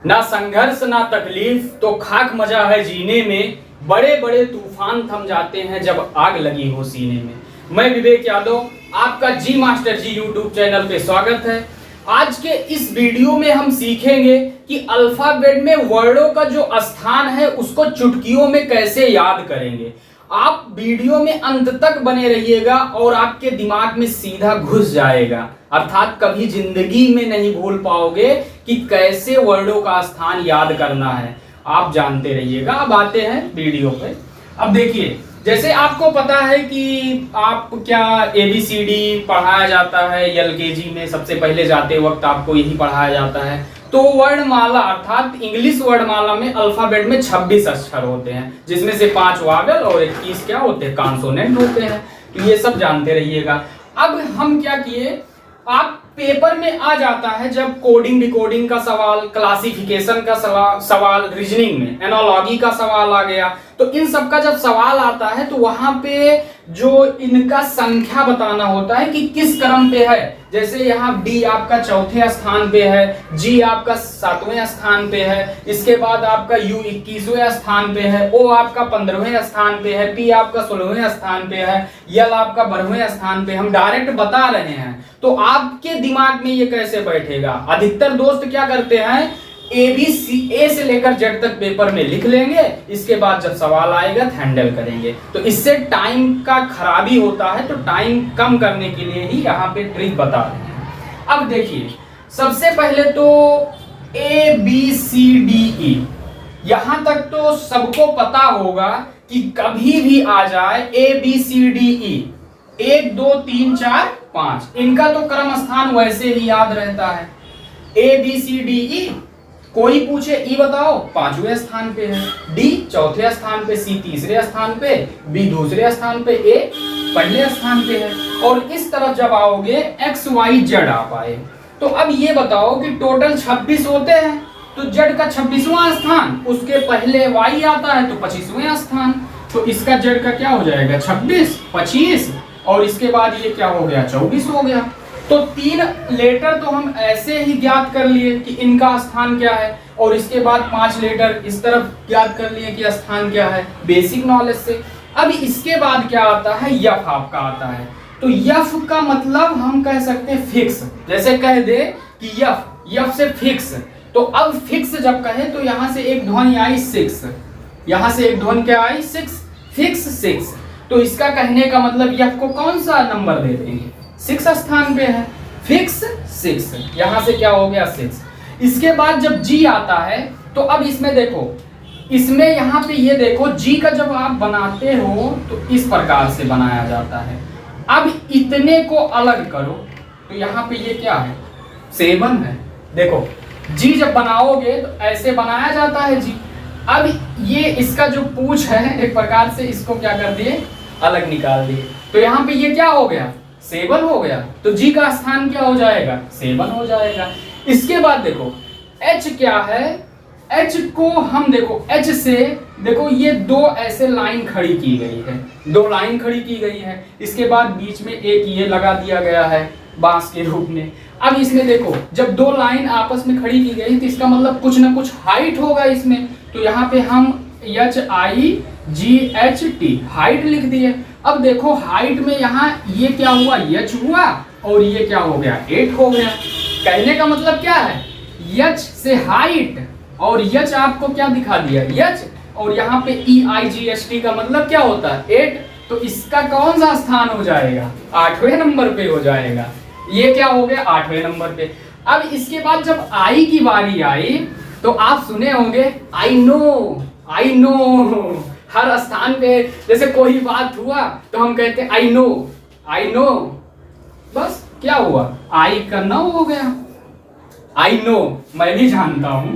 ना संघर्ष ना तकलीफ तो खाक मजा है जीने में, बड़े बड़े तूफान थम जाते हैं जब आग लगी हो सीने में। मैं विवेक यादव, आपका जी मास्टर जी यूट्यूब चैनल पे स्वागत है। आज के इस वीडियो में हम सीखेंगे कि अल्फाबेट में वर्डों का जो स्थान है उसको चुटकियों में कैसे याद करेंगे। आप वीडियो में अंत तक बने रहिएगा और आपके दिमाग में सीधा घुस जाएगा, अर्थात कभी जिंदगी में नहीं भूल पाओगे कि कैसे वर्डों का स्थान याद करना है। आप जानते रहिएगा। अब आते हैं वीडियो पे। अब देखिए, जैसे आपको पता है कि आप क्या ABCD पढ़ाया जाता है LKG में, सबसे पहले जाते वक्त आपको यही पढ़ाया जाता है। तो वर्णमाला अर्थात इंग्लिश वर्णमाला में अल्फाबेट में 26 अक्षर होते हैं, जिसमें से 5 वावेल और 21 क्या होते हैं, कॉन्सोनेंट होते हैं। तो ये सब जानते रहिएगा। अब हम क्या किए, आप पेपर में आ जाता है जब कोडिंग डिकोडिंग का सवाल, क्लासिफिकेशन का सवाल, रीजनिंग में एनालॉजी का सवाल आ गया, तो इन सब का जब सवाल आता है तो वहां पे जो इनका संख्या बताना होता है कि किस क्रम पे है। जैसे यहाँ D आपका चौथे स्थान पे है, G आपका 7वें स्थान पे है, इसके बाद आपका U 21वें स्थान पे है, O आपका 15वें स्थान पे है, P आपका 16वें स्थान पे है, L आपका 12वें स्थान पे। हम डायरेक्ट बता रहे हैं तो आपके दिमाग में ये कैसे बैठेगा। अधिकतर दोस्त क्या करते हैं, A से लेकर Z तक पेपर में लिख लेंगे, इसके बाद जब सवाल आएगा तो हैंडल करेंगे। तो इससे टाइम का खराबी होता है, तो टाइम कम करने के लिए ही यहाँ पे ट्रिक बता रहे हैं। अब देखिए, सबसे पहले तो ABCDE, यहां तक तो सबको पता होगा कि कभी भी आ जाए ABCDE 1 2 3 4 5, इनका तो क्रम स्थान वैसे ही याद रहता है। ABCDE, कोई पूछे ई बताओ, 5वें स्थान पे है, D चौथे स्थान पे, C तीसरे स्थान पे, B दूसरे स्थान पे, A पहले स्थान पे है। और इस तरफ जब आओगे XYZ आप आए, तो अब ये बताओ कि टोटल 26 होते हैं, तो Z का 26वां स्थान, उसके पहले Y आता है तो 25वें स्थान, तो इसका Z का क्या हो जाएगा, 26 25, और इसके बाद ये क्या हो गया, 24 हो गया। तो 3 लेटर तो हम ऐसे ही ज्ञात कर लिए कि इनका स्थान क्या है, और इसके बाद 5 लेटर इस तरफ ज्ञात कर लिए कि स्थान क्या है, बेसिक नॉलेज से। अब इसके बाद क्या आता है, यफ आपका आता है। तो यफ का मतलब हम कह सकते हैं फिक्स, जैसे कह दे कि यफ से फिक्स। तो अब फिक्स जब कहे तो यहां से एक ध्वनि आई 6, यहां से एक ध्वनि क्या आई 6, फिक्स 6। तो इसका कहने का मतलब यफ को कौन सा नंबर दे देंगे, 6 स्थान पे है, फिक्स 6, यहां से क्या हो गया 6। इसके बाद जब G आता है तो अब इसमें देखो, इसमें यहाँ पे ये देखो G का जब आप बनाते हो तो इस प्रकार से बनाया जाता है। अब इतने को अलग करो तो यहाँ पे ये क्या है, 7 है। देखो G जब बनाओगे तो ऐसे बनाया जाता है G। अब ये इसका जो पूंछ है एक प्रकार से इसको क्या कर दिए, अलग निकाल दिए, तो यहाँ पे ये क्या हो गया, 7 हो गया। तो G का स्थान क्या हो जाएगा, 7 हो जाएगा। इसके बाद देखो H क्या है, H को हम देखो H से देखो ये 2 ऐसे लाइन खड़ी की गई है, 2 लाइन खड़ी की गई है, इसके बाद बीच में एक ये लगा दिया गया है बांस के रूप में। अब इसमें देखो जब 2 लाइन आपस में खड़ी की गई तो इसका मतलब कुछ ना कुछ हाइट होगा इसमें, तो यहाँ पे हम HIGHT हाइट लिख दिए। अब देखो हाइट में यहाँ ये क्या हुआ, H हुआ, और ये क्या हो गया, 8 हो गया। कहने का मतलब क्या है, H से हाइट और H आपको क्या दिखा दिया, H, और यहाँ पे EIGHT का मतलब क्या होता है, 8। तो इसका कौन सा स्थान हो जाएगा, 8वें नंबर पे हो जाएगा। ये क्या हो गया, 8वें नंबर पे। अब इसके बाद जब I की बारी आई तो आप सुने होंगे आई नो, हर स्थान पे जैसे कोई बात हुआ तो हम कहते हैं आई नो, बस क्या हुआ, आई का नो हो गया, आई नो, मैं भी जानता हूं।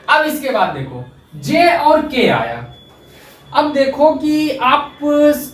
अब इसके बाद देखो J और K आया। अब देखो कि आप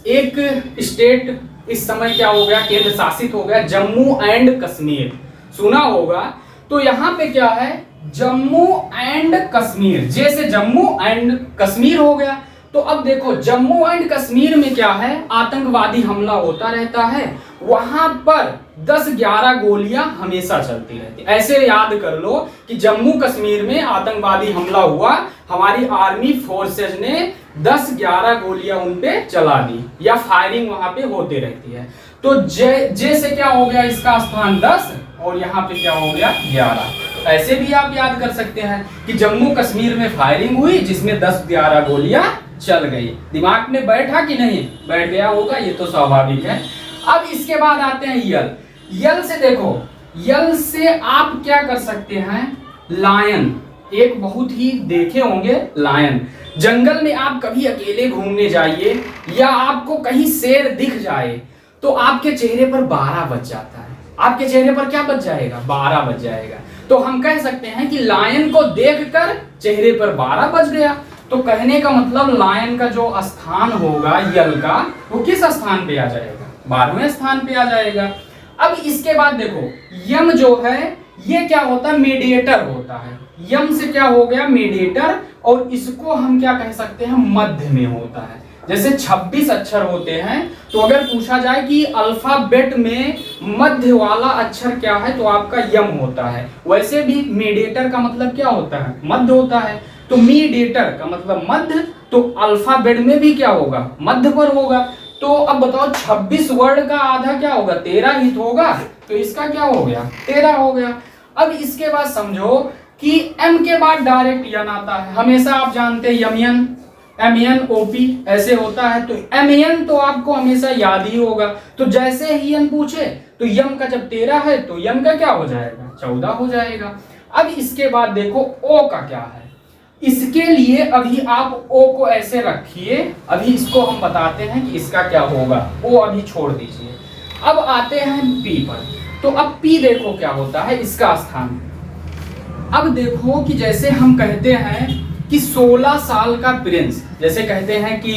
एक स्टेट इस समय क्या हो गया, केंद्र शासित हो गया, जम्मू एंड कश्मीर, सुना होगा। तो यहाँ पे क्या है, जम्मू एंड कश्मीर, J से जम्मू एंड कश्मीर हो गया। तो अब देखो जम्मू एंड कश्मीर में क्या है, आतंकवादी हमला होता रहता है, वहां पर 10-11 गोलियां हमेशा चलती रहती। ऐसे याद कर लो कि जम्मू कश्मीर में आतंकवादी हमला हुआ, हमारी आर्मी फोर्सेज ने 10-11 गोलियां उन पे चला दी या फायरिंग वहां पे होते रहती है। तो जे से क्या हो गया, इसका स्थान 10 और यहाँ पे क्या हो गया 11। ऐसे भी आप याद कर सकते हैं कि जम्मू कश्मीर में फायरिंग हुई जिसमें 10-11 गोलियां चल गई। दिमाग में बैठा कि नहीं, बैठ गया होगा, ये तो स्वाभाविक है। अब इसके बाद आते हैं यल। यल से देखो, यल से आप क्या कर सकते हैं, लायन, एक बहुत ही देखे होंगे लायन। जंगल में आप कभी अकेले घूमने जाइए या आपको कहीं शेर दिख जाए तो आपके चेहरे पर 12 बज जाता है। आपके चेहरे पर क्या बज जाएगा, 12 बज जाएगा। तो हम कह सकते हैं कि लायन को देखकर चेहरे पर 12 बज गया। तो कहने का मतलब लायन का जो स्थान होगा यल का, वो किस स्थान पे आ जाएगा, 12वें स्थान पे आ जाएगा। अब इसके बाद देखो, यम जो है ये क्या होता है, मीडिएटर होता है। यम से क्या हो गया, मीडिएटर, और इसको हम क्या कह सकते हैं, मध्य में होता है। जैसे 26 अक्षर होते हैं, तो अगर पूछा जाए कि अल्फाबेट में मध्य वाला अक्षर क्या है, तो आपका यम होता है। वैसे भी मीडिएटर का मतलब क्या होता है, मध्य होता है। तो मीडिएटर का मतलब मध्य, तो अल्फाबेट में भी क्या होगा, मध्य पर होगा। तो अब बताओ 26 वर्ड का आधा क्या होगा, 13 ही तो होगा, तो इसका क्या हो गया, 13 हो गया। अब इसके बाद समझो कि एम के बाद डायरेक्ट यन आता है। हमेशा आप जानते हैं यमयन, MENOP ऐसे होता है। तो MEN तो आपको हमेशा याद ही होगा। तो जैसे ही यन पूछे तो यम का जब 13 है तो यन का क्या हो जाएगा, 14 हो जाएगा। अब इसके बाद देखो ओ का क्या है। इसके लिए अभी आप ओ को ऐसे रखिए, अभी इसको हम बताते हैं कि इसका क्या होगा। ओ अभी छोड़ दीजिए। अब आते हैं पी पर। तो अब पी देखो क्या होता है, इसका स्थान। अब देखो कि जैसे हम कहते हैं कि 16 साल का प्रिंस, जैसे कहते हैं कि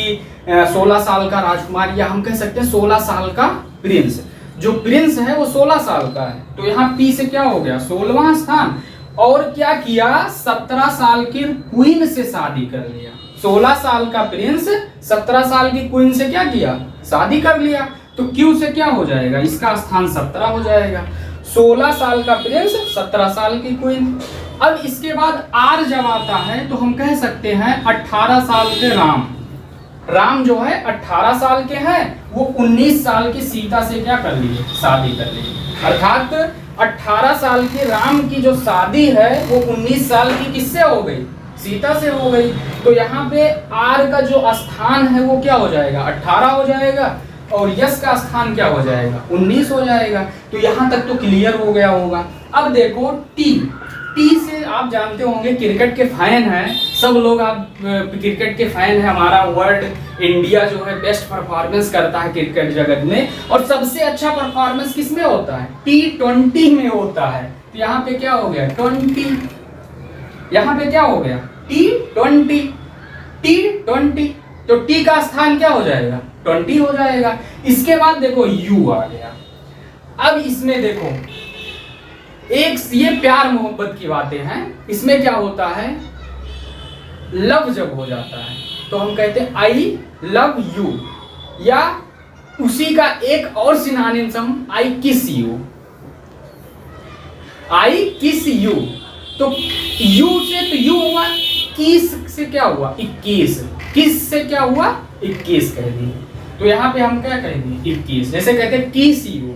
16 साल का राजकुमार, या हम कह सकते हैं 16 साल का प्रिंस। जो प्रिंस है वो 16 साल का है। तो यहाँ पी से क्या हो गया, 16वां स्थान। और क्या किया, 17 साल की क्वीन से शादी कर लिया। 16 साल का प्रिंस 17 साल की क्वीन से क्या किया, शादी कर लिया। तो क्यू से क्या हो जाएगा, इसका स्थान 17 हो जाएगा। 16 साल का प्रिंस, 17 साल की क्वीन। अब इसके बाद आर जब आता है तो हम कह सकते हैं 18 साल के राम। राम जो है 18 साल के हैं, वो 19 साल की सीता से क्या कर लिए, शादी कर ली। अर्थात 18 साल के राम की जो शादी है वो 19 साल की किससे हो गई, सीता से हो गई। तो यहाँ पे आर का जो स्थान है वो क्या हो जाएगा, 18 हो जाएगा, और यश का स्थान क्या हो जाएगा, 19 हो जाएगा। तो यहाँ तक तो क्लियर हो गया होगा। अब देखो टी। टी से आप जानते होंगे क्रिकेट के फैन हैं सब लोग, आप क्रिकेट के फैन हैं। हमारा वर्ल्ड इंडिया जो है बेस्ट परफॉर्मेंस करता है क्रिकेट जगत में, और सबसे अच्छा परफॉर्मेंस किस में होता है, T20 में होता है। तो यहाँ पे क्या हो गया, 20, यहाँ पे क्या हो गया, T20, T20। तो टी का स्थान क्या हो जाएगा, 20 हो जाएगा। इसके बाद देखो यू आ गया। अब इसमें देखो एक ये प्यार मोहब्बत की बातें हैं। इसमें क्या होता है, लव जब हो जाता है तो हम कहते हैं आई लव यू, या उसी का एक और सिनोनिम आई किस यू, आई किस यू। तो यू से तो यू हुआ, किस से क्या हुआ, 21। किस से क्या हुआ, 21 कह दिए। तो यहाँ पे हम क्या कहेंगे, 21। जैसे कहते हैं किस यू,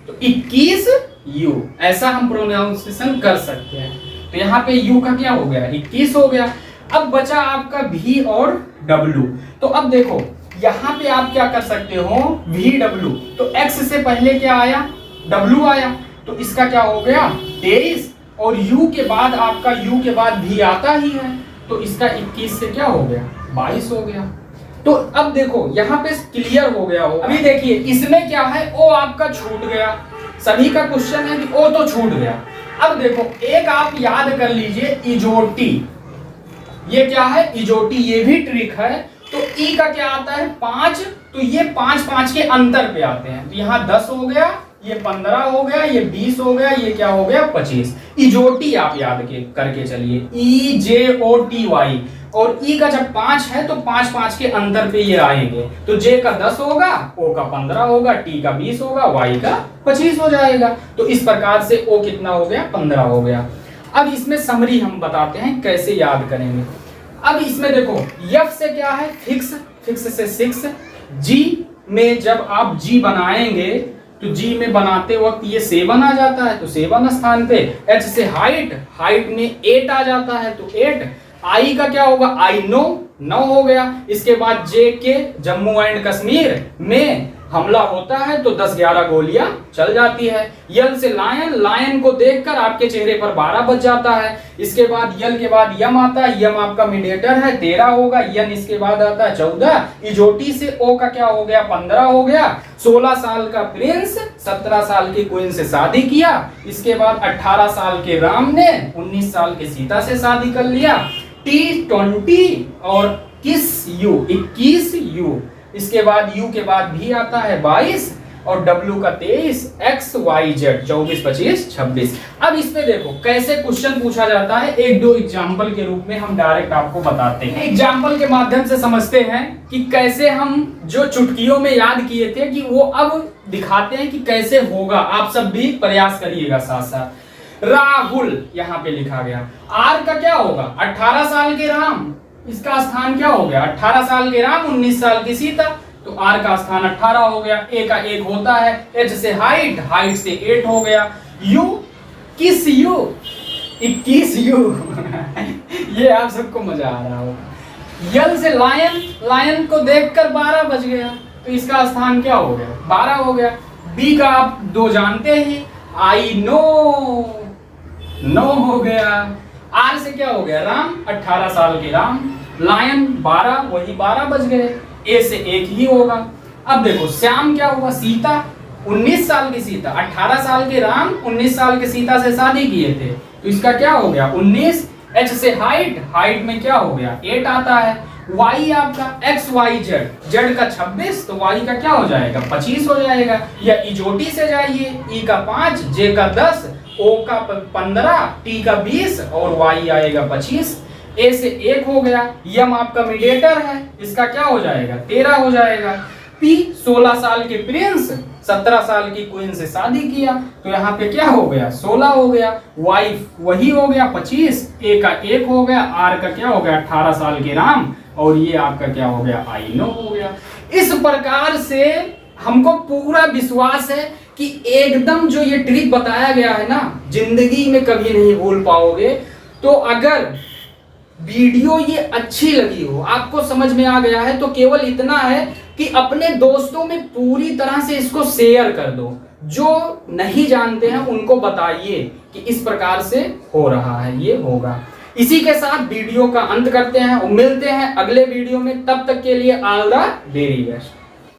तो 21 यू, ऐसा हम प्रोनाउंसिएशन कर सकते हैं। तो यहाँ पे यू का क्या हो गया, 21 हो गया। अब बचा आपका भी और डब्लू। तो अब देखो यहाँ पे आप क्या कर सकते हो, भी डब्लू। तो एक्स से पहले क्या आया, डब्लू आया, तो इसका क्या हो गया 23, और यू के बाद आपका यू के बाद भी आता ही है, तो इसका 21 से क्या हो गया 22 हो गया। तो अब देखो यहाँ पे क्लियर हो गया हो। अभी देखिए इसमें क्या है, ओ आपका छूट गया। सभी का क्वेश्चन है कि ओ तो छूट गया। अब देखो एक आप याद कर लीजिए, इजोटी। ये क्या है, इजोटी, ये भी ट्रिक है। तो ई का क्या आता है 5, तो ये 5 5 के अंतर पे आते हैं। तो यहाँ 10 हो गया ये 15 हो गया, ये 20 हो गया, ये क्या हो गया 25। इजोटी आप याद करके चलिए, EJOTY, और ई का जब 5 है तो 5 5 के अंतर पे ये आएंगे, तो जे का 10 होगा, ओ का 15 होगा, टी का 20 होगा, वाई का 25 हो जाएगा। तो इस प्रकार से ओ कितना हो गया 15 हो गया। अब इसमें समरी हम बताते हैं कैसे याद करेंगे। अब इसमें देखो एफ से क्या है फिक्स, फिक्स से 6, जी में जब आप जी बनाएंगे तो जी में बनाते वक्त ये 7 आ जाता है तो 7 स्थान पे, एच से हाइट, हाइट में 8 आ जाता है तो 8, आई का क्या होगा आई 9 हो गया। इसके बाद जे के जम्मू एंड कश्मीर में हमला होता है तो 10-11 गोलियां चल जाती है। यल से लायन, लायन को देखकर आपके चेहरे पर 12 बज जाता है। इसके बाद यल के बाद यम आता है, यम आपका मीडिएटर है 13 होगा, यन इसके बाद आता है 14, इजोटी से ओ का क्या हो गया 15 हो गया। 16 साल का प्रिंस 17 साल की क्वीन से शादी किया। इसके बाद 18 साल के राम ने 19 साल के सीता से शादी कर लिया। T20 और किस यू 21 यू, इसके बाद यू के बाद भी आता है 22 और डब्ल्यू का 23, एक्स वाई जेड 24 25 26। अब इसमें देखो कैसे क्वेश्चन पूछा जाता है, एक दो एग्जाम्पल के रूप में हम डायरेक्ट आपको बताते हैं। एग्जाम्पल के माध्यम से समझते हैं कि कैसे हम जो चुटकियों में याद किए थे कि वो अब दिखाते हैं कि कैसे होगा। आप सब भी प्रयास करिएगा साथ साथ। राहुल यहाँ पे लिखा गया, आर का क्या होगा 18 साल के राम, इसका स्थान क्या हो गया 18 साल के राम 19 साल की सीता, तो आर का स्थान 18 हो गया। ए का 1 होता है, एच से हाइट, हाइट से 8 हो गया। यू किस यू 21 यू ये आप सबको मजा आ रहा होगा। यल से लायन, लायन को देखकर 12 बज गया तो इसका स्थान क्या हो गया 12 हो गया। बी का आप 2 जानते ही, आई नो 9 हो गया। आर से क्या हो गया राम 18 साल के राम, लायन 12 वही 12 बज गए। ए से 1 ही होगा। अब देखो श्याम क्या हुआ सीता 19 साल की सीता, 18 साल के राम 19 साल की सीता से शादी किए थे तो इसका क्या हो गया 19। एच से हाइट, हाइट में क्या हो गया 8 आता है। वाई आपका एक्स वाई जेड, जेड का 26 तो वाई का क्या हो जाएगा 25 हो जाएगा। या इजोटी से जाइए, ई का 5, जे का 10, ओ का 15, टी का 20 और वाई आएगा 25। ए से 1 हो गया। यम आपका मीडिएटर है, इसका क्या हो जाएगा 13 हो जाएगा। पी 16 साल के प्रिंस 17 साल की क्वीन से शादी किया तो यहाँ पे क्या हो गया 16 हो गया। वाई वही हो गया 25, ए का 1 हो गया, आर का क्या हो गया 18 साल के राम और ये आपका क्या हो गया आई नो हो गया। इस प्रकार से हमको पूरा विश्वास है कि एकदम जो ये ट्रिक बताया गया है ना जिंदगी में कभी नहीं भूल पाओगे। तो अगर वीडियो ये अच्छी लगी हो, आपको समझ में आ गया है, तो केवल इतना है कि अपने दोस्तों में पूरी तरह से इसको शेयर कर दो। जो नहीं जानते हैं उनको बताइए कि इस प्रकार से हो रहा है, ये होगा। इसी के साथ वीडियो का अंत करते हैं और मिलते हैं अगले वीडियो में। तब तक के लिए ऑल द वेरी बेस्ट।